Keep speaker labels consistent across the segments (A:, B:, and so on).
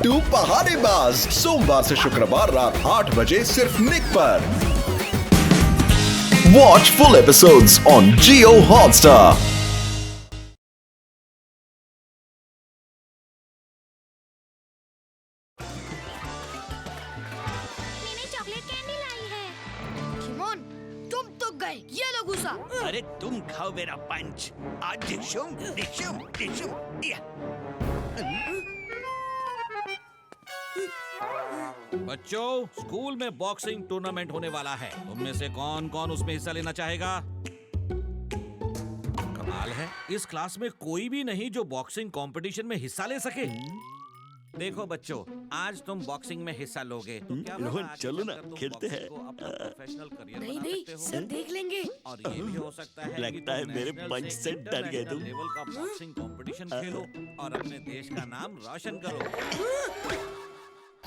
A: बिट्टू पहाड़ीबाज, सोमवार से शुक्रवार रात 8 बजे सिर्फ निक पर। Watch full episodes on Jio Hotstar.
B: मैंने चॉकलेट कैंडी लाई है। शिमोन, तुम तो गए, ये लो गुस्सा।
C: अरे तुम खाओ मेरा पंच। आज डिशुम डिशुम डिशुम या।
D: बच्चों, स्कूल में बॉक्सिंग टूर्नामेंट होने वाला है। तुम में से कौन कौन उसमें हिस्सा लेना चाहेगा? कमाल है, इस क्लास में कोई भी नहीं जो बॉक्सिंग कंपटीशन में हिस्सा ले सके। देखो बच्चों, आज तुम बॉक्सिंग में हिस्सा लोगे तो क्या पता
C: रोहन,
D: आगे
C: चलो ना,
D: चलकर तुम
C: खेलते हैं।
D: बॉक्सिंग को अपना प्रोफेशनल करियर
B: नहीं
D: बना
B: नहीं,
D: सकते हो।
B: सर देख लेंगे।
D: और ये भी हो सकता है कि
C: लगता है
D: तुम
C: मेरे
D: नेशनल
C: पंच से डर गए तुम।
D: इंटरनेशनल लेवल का बॉक्सिंग कंपटीशन खेलो और अपने देश का नाम रोशन करो।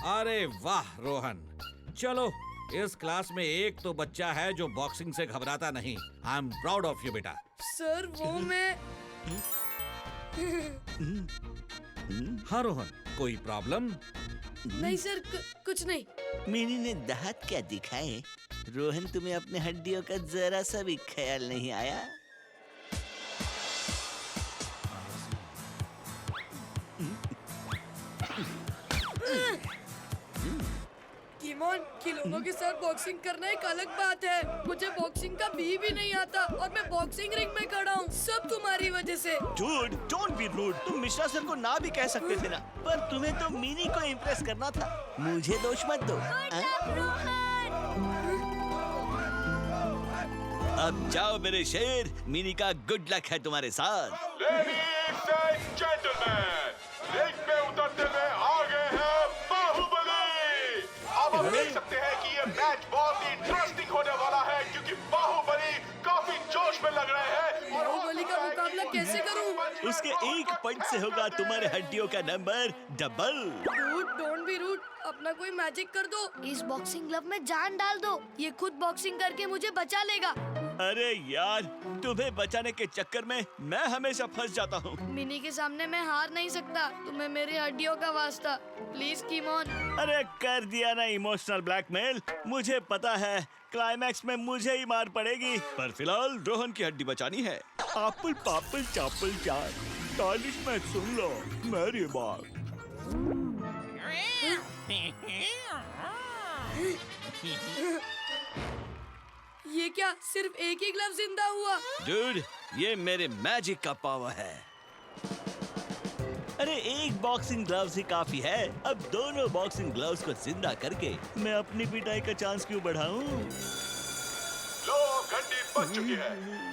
D: अरे वाह रोहन, चलो इस क्लास में एक तो बच्चा है जो बॉक्सिंग से घबराता नहीं। I am proud of you बेटा।
B: सर वो मैं
D: हाँ रोहन, कोई प्रॉब्लम?
B: नहीं सर, कुछ नहीं।
C: मिनी ने दांत क्या दिखाए? रोहन, तुम्हें अपने हड्डियों का जरा सा भी ख्याल नहीं आया?
B: किमोन, खिलौनों के साथ बॉक्सिंग करना एक अलग बात है। मुझे बॉक्सिंग का भी नहीं आता और मैं बॉक्सिंग रिंग में खड़ा हूँ, सब तुम्हारी वजह से।
C: Dude, don't be rude. तुम मिश्रा सर को ना भी कह सकते थे ना, पर तुम्हें तो मिनी को इम्प्रेस करना था। मुझे दोष मत दो। अब जाओ मेरे शेर, मिनी का गुड लक है तुम्हारे साथ।
E: Ladies and gentlemen, रिंग में उतरते हुए आ गए हैं बाहुबली। अब हम देख सकते हैं कि ये मैच बहुत ही इंटरेस्टिंग होने वाला है, क्योंकि बाहुबली काफी जोश में लग रहे हैं। और
B: बाहुबली का मुकाबला कैसे करूं?
C: उसके एक पंच से होगा तुम्हारे हड्डियों का number double.
B: Rude, don't be rude, अपना कोई मैजिक कर दो। इस बॉक्सिंग ग्लव में जान डाल दो, ये खुद बॉक्सिंग करके मुझे बचा लेगा।
C: अरे यार, तुम्हें बचाने के चक्कर में मैं हमेशा फंस जाता हूँ।
B: मिनी के सामने मैं हार नहीं सकता, तुम्हें मेरी हड्डियों का वास्ता, प्लीज किमोन।
C: अरे कर दिया ना इमोशनल ब्लैकमेल। मुझे पता है क्लाइमैक्स में मुझे ही मार पड़ेगी, पर फिलहाल रोहन की हड्डी बचानी है। आपुल पापुल चापुल चार, स्टाइलिश मैच सुन लो मेरी बात।
B: ये क्या, सिर्फ एक ही ग्लव जिंदा हुआ?
C: डूड, ये मेरे मैजिक का पावर है। अरे एक बॉक्सिंग ग्लव्स ही काफी है। अब दोनों बॉक्सिंग ग्लव्स को जिंदा करके मैं अपनी पिटाई का चांस क्यों बढ़ाऊं?
E: लो, घंटी बज चुकी है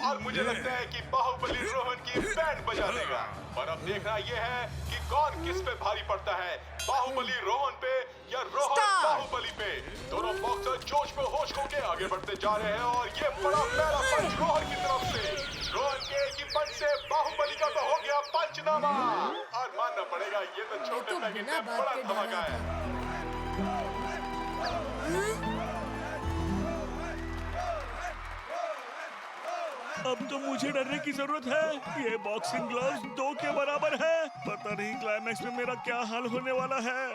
E: और मुझे लगता है कि बाहुबली रोहन की बैंड बजा देगा। पर अब देखना ये है कि कौन किस पे भारी पड़ता है, बाहुबली रोहन पे या रोहन बाहुबली पे। दोनों बॉक्सर जोश में होश खो के आगे बढ़ते जा रहे हैं और ये बड़ा पहला पंच रोहन की तरफ से। रोहन के एक ही पंच से बाहुबली का तो हो गया पंचनामा। और मानना पड़ेगा, ये तो छोटे पैकेट में बड़ा धमाका है।
C: अब तो मुझे डरने की जरूरत है। ये बॉक्सिंग ग्लव्स 2 के बराबर है। पता नहीं क्लाइमैक्स में मेरा क्या हाल होने वाला है।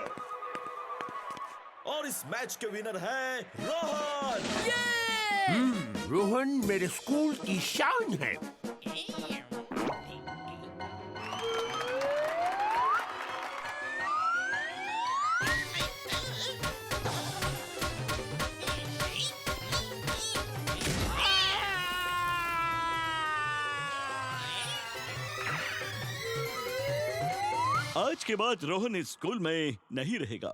F: और इस मैच के विनर हैं रोहन।
G: रोहन मेरे स्कूल की शान है।
C: आज के बाद रोहन इस स्कूल में नहीं रहेगा।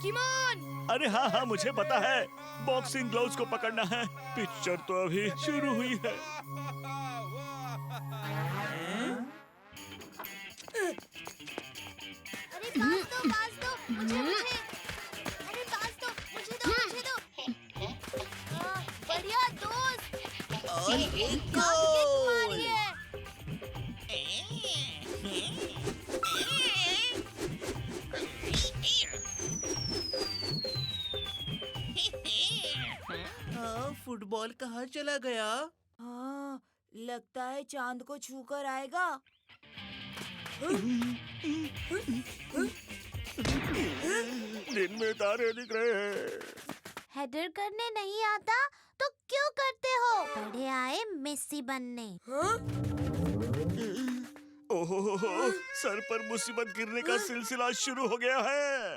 B: किमोन!
C: अरे हाँ हाँ, मुझे पता है, बॉक्सिंग ग्लव्स को पकड़ना है। पिक्चर तो अभी शुरू हुई है।
H: अरे पास दो, मुझे। अरे पास दो, मुझे दो। बढ़िया दोस्त।
C: और एक
H: तुम्हारी है।
I: फुटबॉल कहाँ चला गया?
H: हाँ, लगता है चांद को छूकर आएगा।
C: में तारे दिख रहे हैं।
H: हेडर करने नहीं आता तो क्यों करते हो? बड़े आए मेसी बनने।
C: ओहो, सर पर मुसीबत गिरने का सिलसिला शुरू हो गया है।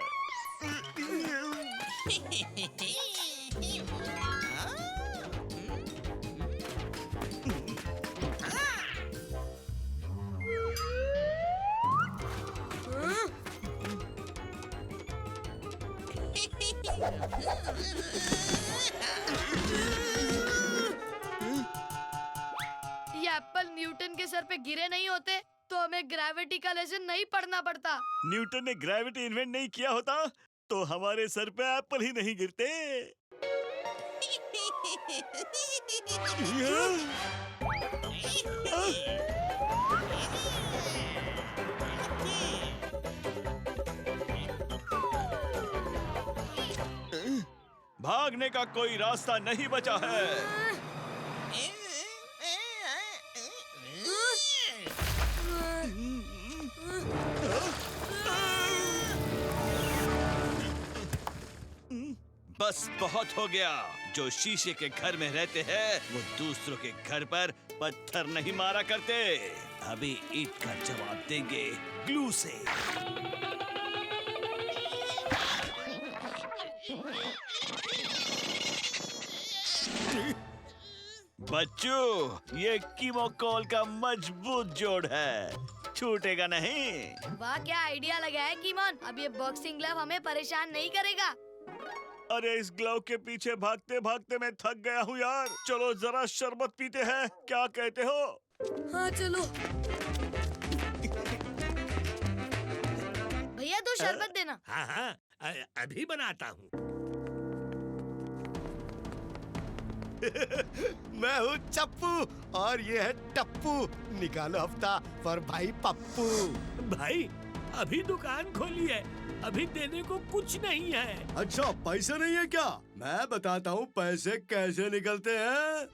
B: ये एप्पल न्यूटन के सर पे गिरे नहीं होते तो हमें ग्रेविटी का लेसन नहीं पढ़ना पड़ता।
C: न्यूटन ने ग्रेविटी इन्वेंट नहीं किया होता तो हमारे सर पे एप्पल ही नहीं गिरते। भागने का कोई रास्ता नहीं बचा है। बस बहुत हो गया। जो शीशे के घर में रहते हैं वो दूसरों के घर पर पत्थर नहीं मारा करते। अभी ईंट का जवाब देंगे ग्लू से। बच्चों, ये कीमोकॉल का मजबूत जोड़ है, छूटेगा नहीं।
B: वाह, क्या आइडिया लगा है कीमोन। अब ये बॉक्सिंग ग्लव हमें परेशान नहीं करेगा।
C: अरे इस ग्लव के पीछे भागते भागते मैं थक गया हूँ यार। चलो जरा शरबत पीते हैं, क्या कहते हो?
B: हाँ चलो। भैया दो शरबत देना।
G: हाँ हाँ, अभी बनाता हूँ। मैं हूँ चप्पू और ये है टप्पू। निकालो हफ्ता पर भाई पप्पू। भाई अभी दुकान खोली है, अभी देने को कुछ नहीं है। अच्छा, पैसे नहीं है क्या? मैं बताता हूँ पैसे कैसे निकलते हैं।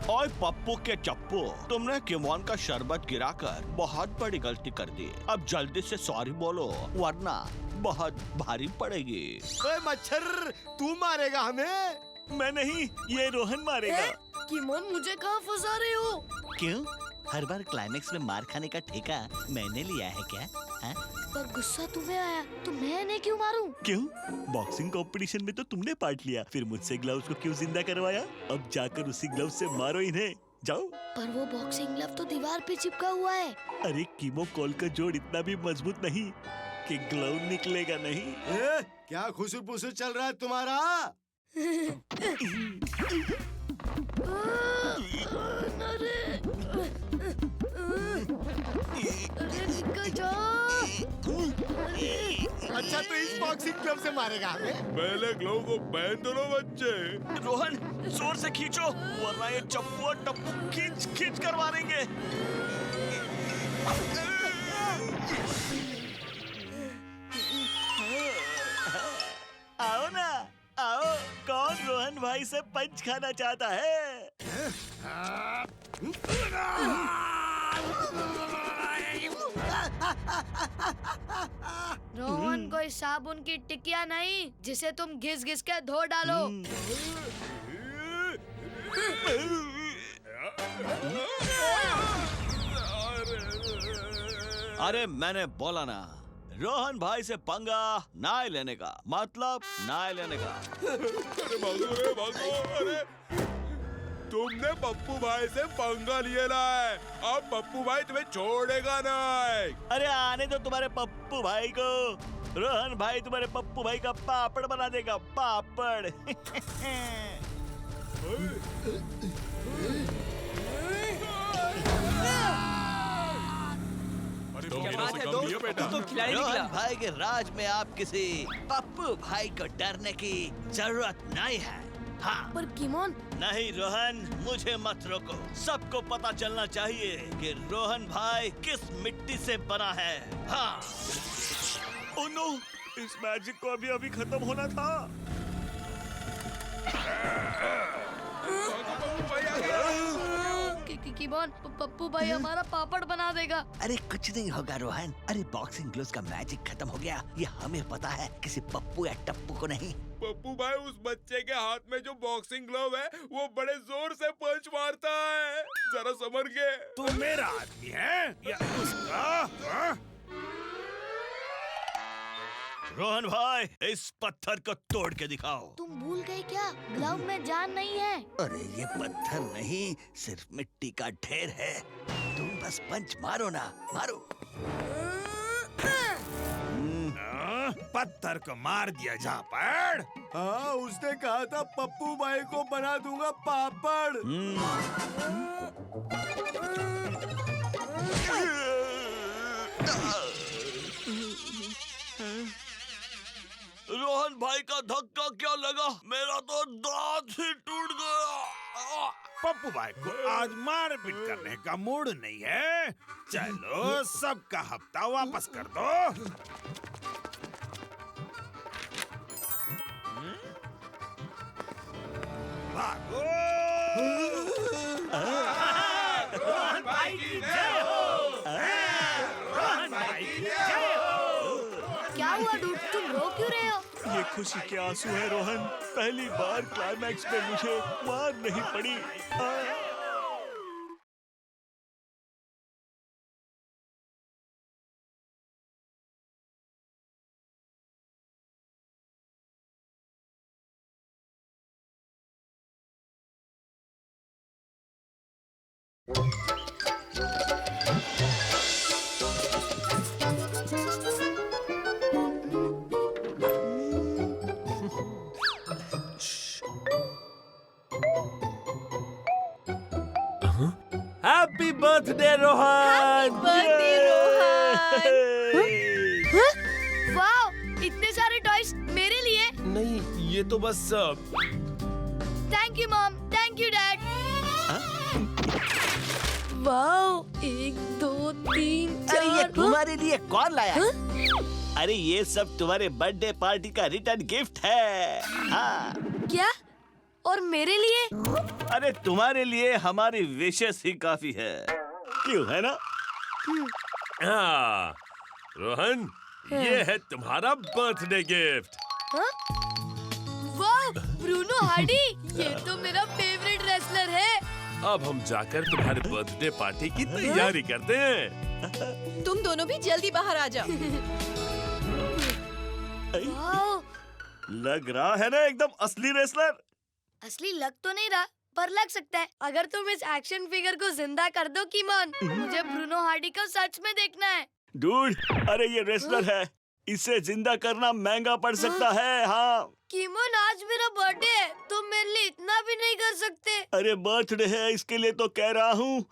C: ओए पप्पू के चप्पू, तुमने कीमोन का शरबत गिराकर बहुत बड़ी गलती कर दी। अब जल्दी से सॉरी बोलो वरना बहुत भारी पड़ेगी।
G: ओए मच्छर, तू मारेगा हमें?
C: मैं नहीं, ये रोहन मारेगा।
B: कीमोन, मुझे कहाँ फंसा रहे हो?
C: क्यों? हर बार क्लाइमेक्स में मार खाने का ठेका मैंने लिया है क्या?
B: पर गुस्सा तुम्हें आया तो मैं इन्हें क्यों मारूं?
C: क्यों? बॉक्सिंग कंपटीशन में तो तुमने पार्ट लिया, फिर मुझसे ग्लव्स को क्यों जिंदा करवाया? अब जाकर उसी ग्लव्स से मारो इन्हें, जाओ।
B: पर वो बॉक्सिंग ग्लव तो दीवार पे चिपका हुआ है।
C: अरे कीमोकॉल का जोड़ इतना भी मजबूत नहीं कि ग्लव निकलेगा नहीं।
G: क्या खुशी पुशी चल रहा है तुम्हारा?
B: अरे निकल जाओ।
G: अच्छा, तो इस बॉक्सिंग क्लब से मारेगा हमें? पहले ग्लव को पहन दो ना बच्चे।
C: रोहन, जोर से खींचो वरना ये चप्पू और टप्पू खींच खींच कर मारेंगे। आओ ना, आओ। कौन रोहन भाई से पंच खाना चाहता है?
B: रोहन, कोई साबुन की टिकिया नहीं जिसे तुम घिस घिस के धो डालो।
C: अरे मैंने बोला ना, रोहन भाई से पंगा ना लेने का, मतलब ना लेने का।
E: अरे भागो। अरे तुमने पप्पू भाई से पंगा लिए ना है, अब पप्पू भाई तुम्हें छोड़ेगा नहीं।
C: अरे आने दो तुम्हारे पप्पू भाई को। रोहन भाई तुम्हारे पप्पू भाई का पापड़ बना देगा, पापड़। रोहन भाई के राज में आप किसी पप्पू भाई को डरने की जरूरत नहीं है। हाँ।
B: पर कीमोन,
C: नहीं रोहन, मुझे मत रोको। सबको पता चलना चाहिए कि रोहन भाई किस मिट्टी से बना है। हाँ। ओह नो, इस मैजिक को अभी खत्म होना था।
B: किमोन, पप्पू भाई हमारा पापड़ बना देगा।
J: अरे कुछ नहीं होगा रोहन। अरे बॉक्सिंग ग्लोव्स का मैजिक खत्म हो गया, ये हमें पता है, किसी पप्पू या टप्पू को नहीं।
K: पप्पू भाई, उस बच्चे के हाथ में जो बॉक्सिंग ग्लव है वो बड़े जोर से पंच मारता है, जरा समझ के।
G: तू मेरा आदमी है या उसका?
C: रोहन भाई, इस पत्थर को तोड़ के दिखाओ।
H: तुम भूल गए क्या, ग्लव में जान नहीं है।
J: अरे ये पत्थर नहीं, सिर्फ मिट्टी का ढेर है। तुम बस पंच मारो ना, मारो।
G: पत्थर को मार दिया झापड़। हाँ, उसने कहा था पप्पू भाई को बना दूंगा पापड़।
C: रोहन भाई का धक्का क्या लगा, मेरा तो दांत ही टूट गया।
G: पप्पू भाई को आज मारपीट करने का मूड नहीं है। चलो सबका हफ्ता वापस कर दो। भागो। रोहन भाई की जय हो। रोहन भाई की जय हो।
B: क्या हुआ डूड, तुम रो क्यों रहे हो?
C: ये खुशी के आंसू है रोहन, पहली बार क्लाइमैक्स में मुझे मार नहीं पड़ी।
D: Happy birthday Rohan.
B: वाओ, इतने सारे टॉयज मेरे लिए।
K: नहीं, ये तो बस
B: thank you mom, thank you dad. Wow, 1 2 3 4।
J: अरे ये तुम्हारे लिए कौन लाया?
C: अरे ये सब तुम्हारे बर्थडे पार्टी का रिटर्न गिफ्ट है। हाँ।
B: क्या? और मेरे लिए?
C: अरे तुम्हारे लिए हमारी विशेष ही काफी है, क्यों है ना?
K: हाँ, रोहन, ये है तुम्हारा बर्थडे गिफ्ट।
B: वाह, ब्रूनो हार्डी, ये तो मेरा फेवरेट रेसलर है।
K: अब हम जाकर तुम्हारे बर्थडे पार्टी की तैयारी करते हैं।
L: तुम दोनों भी जल्दी बाहर आ जाओ।
B: वाओ,
C: लग रहा है ना एकदम असली रेसलर।
B: असली लग तो नहीं रहा, पर लग सकता है अगर तुम इस एक्शन फिगर को जिंदा कर दो कीमोन। मुझे ब्रूनो हार्डी को सच में देखना है।
C: डूड, अरे ये रेसलर है, इसे जिंदा करना महंगा पड़ सकता है। हाँ
B: कीमोन, आज मेरा बर्थडे है, तुम मेरे लिए इतना भी नहीं कर सकते।
C: अरे बर्थडे है, इसके लिए तो कह रहा हूँ।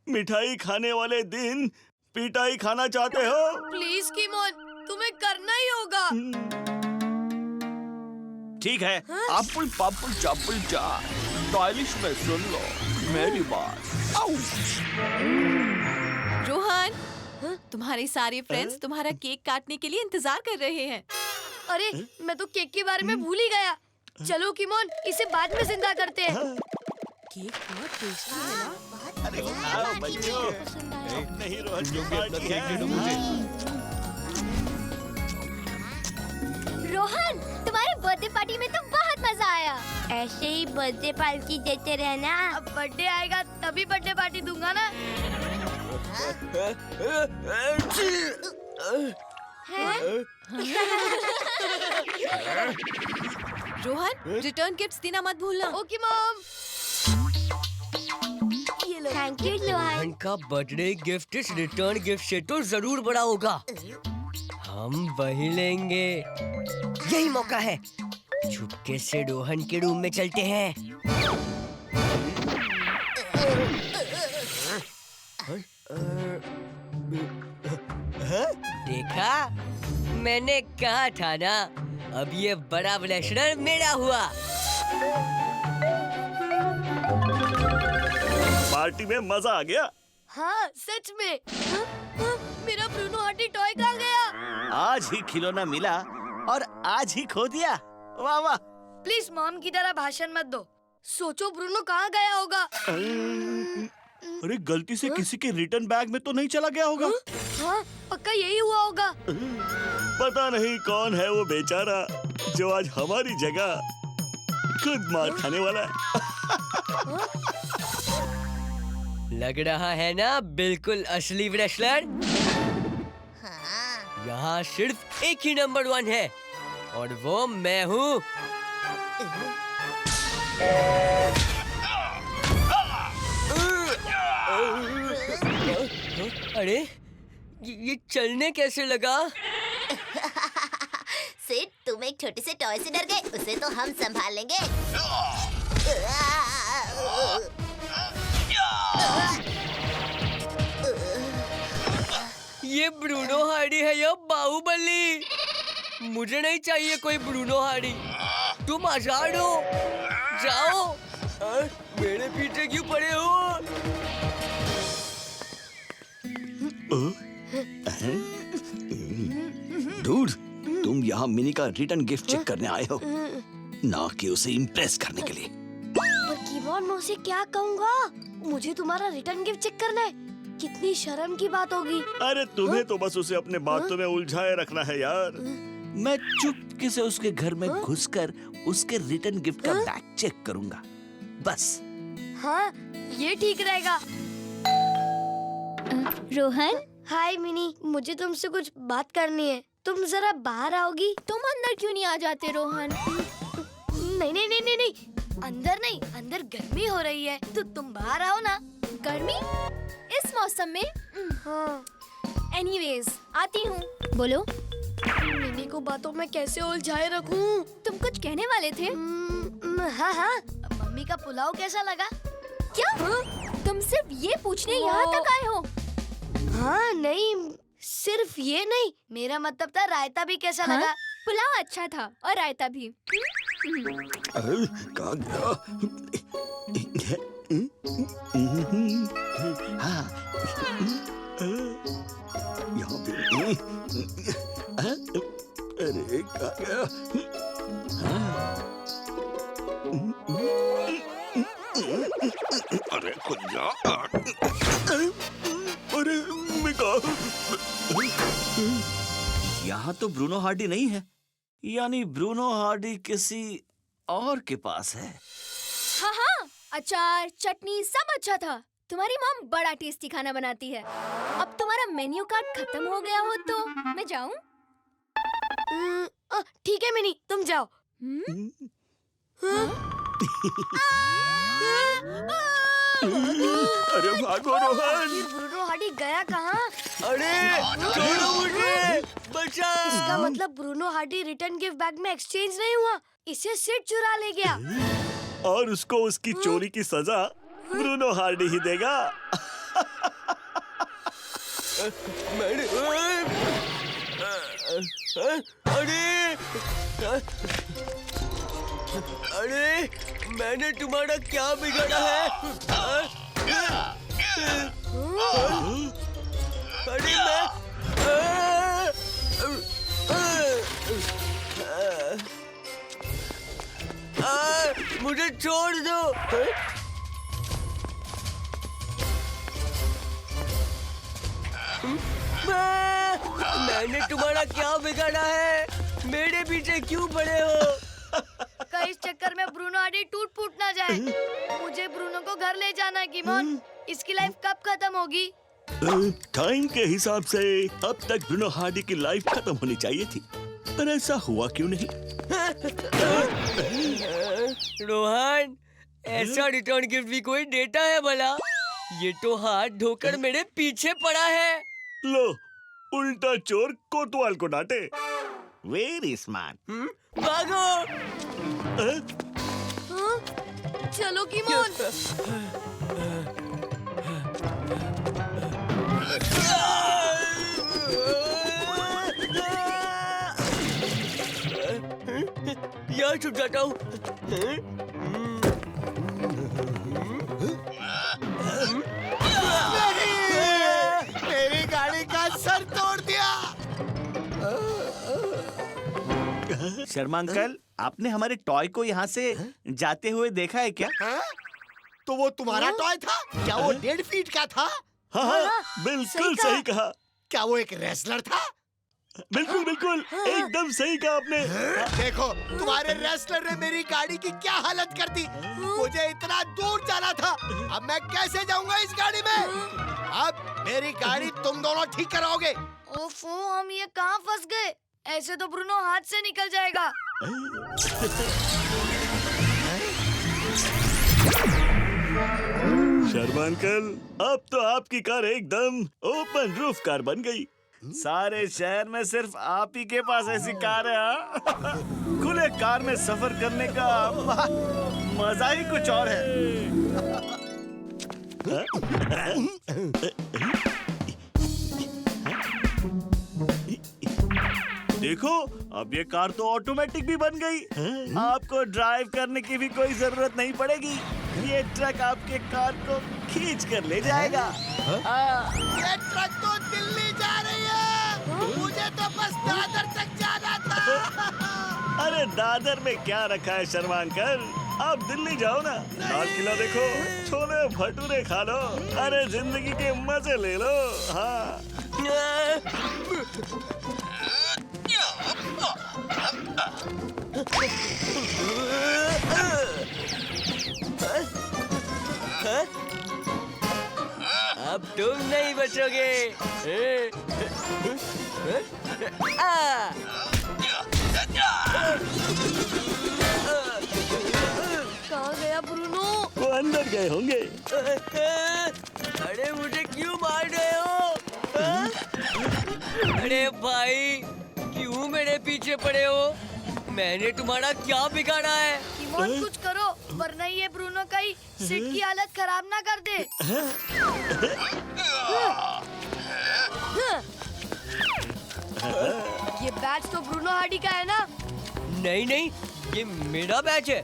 C: मिठाई खाने वाले दिन पिटाई खाना चाहते हो?
B: प्लीज कीमोन, तुम्हें करना ही होगा।
C: ठीक है, एप्पल पापड़ चापल चार, स्टाइलिश में सुन लो मेरी बात।
L: रोहन, तुम्हारे सारे फ्रेंड्स तुम्हारा केक काटने के लिए इंतजार कर रहे हैं।
B: अरे, मैं तो केक के बारे में भूल ही गया। चलो कीमोन, इसे बाद में जिंदा करते हैं।
L: केक बहुत टेस्टी है ना?
C: अरे आओ बच्चों, नहीं रोहन की पार्टी है।
H: रोहन, तुम्हारे बर्थडे पार्टी में तो बहुत मजा आया। ऐसे ही बर्थडे पार्टी देते रहना।
B: अब बर्थडे आएगा तभी बर्थडे पार्टी दूंगा ना।
L: रोहन, रिटर्न गिफ्ट्स देना मत भूलना।
B: Okay mom.
H: Thank you Rohan.
M: का बर्थडे गिफ्ट इस रिटर्न गिफ्ट से तो जरूर बड़ा होगा। हम वही लेंगे। यही मौका है, चुपके से रोहन के रूम में चलते हैं। देखा, मैंने कहा था ना, अब ये बड़ा ब्लेशनर मेरा हुआ।
C: पार्टी में मजा आ गया।
B: हाँ सच में। मेरा ब्रूनो हार्डी टॉय कहाँ गया?
C: आज ही खिलौना मिला और आज ही खो दिया। वाह वाह।
B: प्लीज मॉम की तरह भाषण मत दो। सोचो ब्रूनो कहाँ गया होगा।
C: अरे गलती से किसी के रिटर्न बैग में तो नहीं चला गया होगा?
B: हाँ पक्का यही हुआ होगा।
C: पता नहीं कौन है वो बेचारा जो आज हमारी जगह खुद मार खाने वाला है।
M: लग रहा है ना बिल्कुल असली रेसलर। यहाँ सिर्फ एक ही नंबर 1 है और वो मैं हूँ। अरे ये चलने कैसे लगा?
H: सिड, तुम एक छोटे से टॉय से डर गए, उसे तो हम संभाल लेंगे।
M: ये ब्रूनो हार्डी है या बाहुबली? मुझे नहीं चाहिए कोई ब्रूनो हार्डी। तुम आजाद हो, जाओ। मेरे पीछे क्यों पड़े हो?
J: डूड, तुम यहाँ मिनी का रिटर्न गिफ्ट चेक करने आए हो, ना कि उसे इम्प्रेस करने के लिए।
B: पर कीमोन, मैं उसे क्या कहूँगा? मुझे तुम्हारा रिटर्न गिफ्ट चेक करना है। कितनी शर्म की बात होगी।
C: अरे तुम्हें तो बस उसे अपने बातों में उलझाए रखना है यार।
J: मैं चुपके से उसके घर में घुसकर उसके रिटर्न गिफ्ट का बैग चेक करूंगा, बस।
B: हाँ, ये ठीक रहेगा।
H: रोहन,
B: हाय मिनी, मुझे तुमसे कुछ बात करनी है। तुम जरा बाहर आओगी?
H: तुम अंदर क्यों नहीं आ जाते रोहन?
B: नहीं नहीं नहीं नहीं नहीं, अंदर नहीं, अंदर गर्मी हो रही है, तो तुम बाहर आओ ना।
H: गर्मी इस मौसम में?
B: हाँ।
H: एनीवेज, आती हूँ। बोलो।
B: मिनी को बातों में कैसे उलझाए रखूं?
H: तुम कुछ कहने वाले थे?
B: हाँ हाँ, मम्मी का पुलाव कैसा लगा?
H: क्या? तुम सिर्फ ये पूछने यहाँ तक आए हो?
B: हाँ नहीं, सिर्फ ये नहीं, मेरा मतलब था रायता भी कैसा लगा?
H: पुलाव अच्छा था और रायता भी।
J: हाँ, यहाँ पे अरे क्या गया? अरे खुद जा।
C: अरे मिका,
J: यहाँ तो ब्रूनो हार्डी नहीं है, यानी ब्रूनो हार्डी किसी और के पास है।
H: हाँ हाँ, अचार, चटनी सब अच्छा था। तुम्हारी मॉम बड़ा टेस्टी खाना बनाती है। अब तुम्हारा मेन्यू कार्ड खत्म हो गया हो तो मैं जाऊं?
B: ठीक है मिनी, तुम जाओ।
C: अरे भागो रोहन।
B: ब्रूनो हार्डी गया कहाँ?
M: अरे छोड़ो मुझे, बचा।
B: इसका मतलब Bruno Hardy return gift bag में एक्सचेंज नहीं हुआ, इसे सिड चुरा ले गया।
C: और उसको उसकी चोरी की सजा ब्रूनो हार्डी ही देगा।
M: अरे मैंने तुम्हारा क्या बिगाड़ा है? अरे मुझे छोड़ दो। मैंने तुम्हारा क्या बिगाड़ा है? मेरे पीछे क्यों पड़े हो?
B: इस चक्कर में ब्रूनो हार्डी टूट फूट ना जाए। मुझे ब्रूनो को घर ले जाना है कीमोन। इसकी लाइफ कब खत्म होगी?
C: टाइम के हिसाब से अब तक ब्रूनो हार्डी की लाइफ खत्म होनी चाहिए थी, पर ऐसा हुआ क्यों नहीं?
M: रोहन, ऐसा रिटर्न गिफ्ट भी कोई देता है भला? ये तो हाथ धोकर मेरे पीछे पड़ा है।
C: लो, उल्टा चोर कोतवाल को डांटे।
J: Very smart.
M: भागो।
B: चलो कीमोन।
M: यहाँ छुप जाता हूँ।
G: मेरी गाड़ी का सर तोड़ दिया।
J: शर्मा अंकल, आपने हमारे टॉय को यहाँ से जाते हुए देखा है क्या?
G: तो वो तुम्हारा टॉय था? क्या वो 1.5 फीट का था?
C: हाँ, बिल्कुल सही कहा।
G: क्या वो एक रेसलर था?
C: बिल्कुल बिल्कुल, एकदम सही कहा आपने।
G: देखो, तुम्हारे रेसलर ने मेरी गाड़ी की क्या हालत कर दी। मुझे इतना दूर जाना था, अब मैं कैसे जाऊंगा इस गाड़ी में? अब मेरी गाड़ी तुम दोनों ठीक कराओगे।
H: ओफो, हम ये कहाँ फंस गए? ऐसे तो ब्रूनो हाथ से निकल जाएगा।
C: शर्मा अंकल, अब तो आपकी कार एकदम ओपन रूफ कार बन गई। सारे शहर में सिर्फ आप ही के पास ऐसी कार है। हाँ? खुले कार में सफर करने का मजा ही कुछ और है। देखो, अब ये कार तो ऑटोमेटिक भी बन गई। आपको ड्राइव करने की भी कोई जरूरत नहीं पड़ेगी। ये ट्रक आपके कार को खींच कर ले जाएगा।
G: ये ट्रक तो दिल्ली जा रही है। मुझे तो बस दादर तक जाना था।
C: अरे दादर में क्या रखा है शर्मा अंकल, आप दिल्ली जाओ ना। लाल किला देखो, छोले भटूरे खा लो, अरे जिंदगी के मजे ले लो। हाँ।
M: अब तुम नहीं बचोगे।
H: कहाँ गया ब्रूनो?
C: वो अंदर गए होंगे।
M: अरे मुझे क्यों मार रहे हो? अरे भाई, क्यों मेरे पीछे पड़े हो? मैंने तुम्हारा क्या बिगाड़ा है?
H: किमोन, कुछ करो, वरना ये ब्रूनो का ही सीट की हालत खराब ना कर दे। ये बैच तो ब्रूनो हार्डी का है ना?
M: नहीं नहीं, ये मेरा बैच है।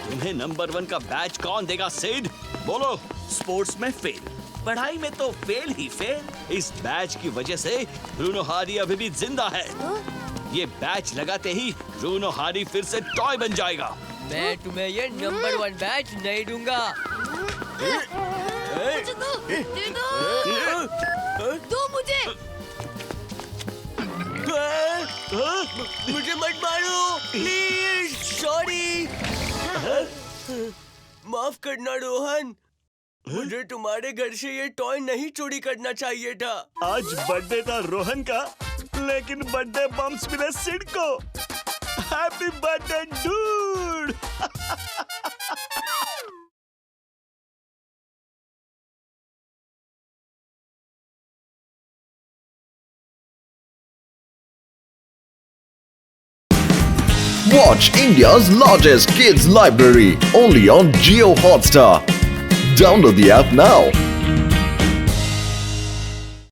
C: तुम्हें नंबर 1 का बैच कौन देगा सिड? बोलो। स्पोर्ट्स में फेल, पढ़ाई में तो फेल ही फेल। इस बैच की वजह से ब्रूनो हार्डी अभी भी जिंदा है। ये बैच लगाते ही ब्रूनो हार्डी फिर से टॉय बन जाएगा।
M: मैं तुम्हें ये नंबर 1 बैच नहीं दूंगा।
H: मुझे दो, दे दो, दो मुझे।
M: मुझे मत मारो प्लीज, सॉरी। माफ करना रोहन, मुझे तुम्हारे घर से ये टॉय नहीं चोरी करना चाहिए था।
C: आज बर्थडे था रोहन का, लेकिन बर्थडे बम्स मिले सिड को। Happy birthday dude.
A: Watch India's largest kids library only on Jio Hotstar. Download the app now.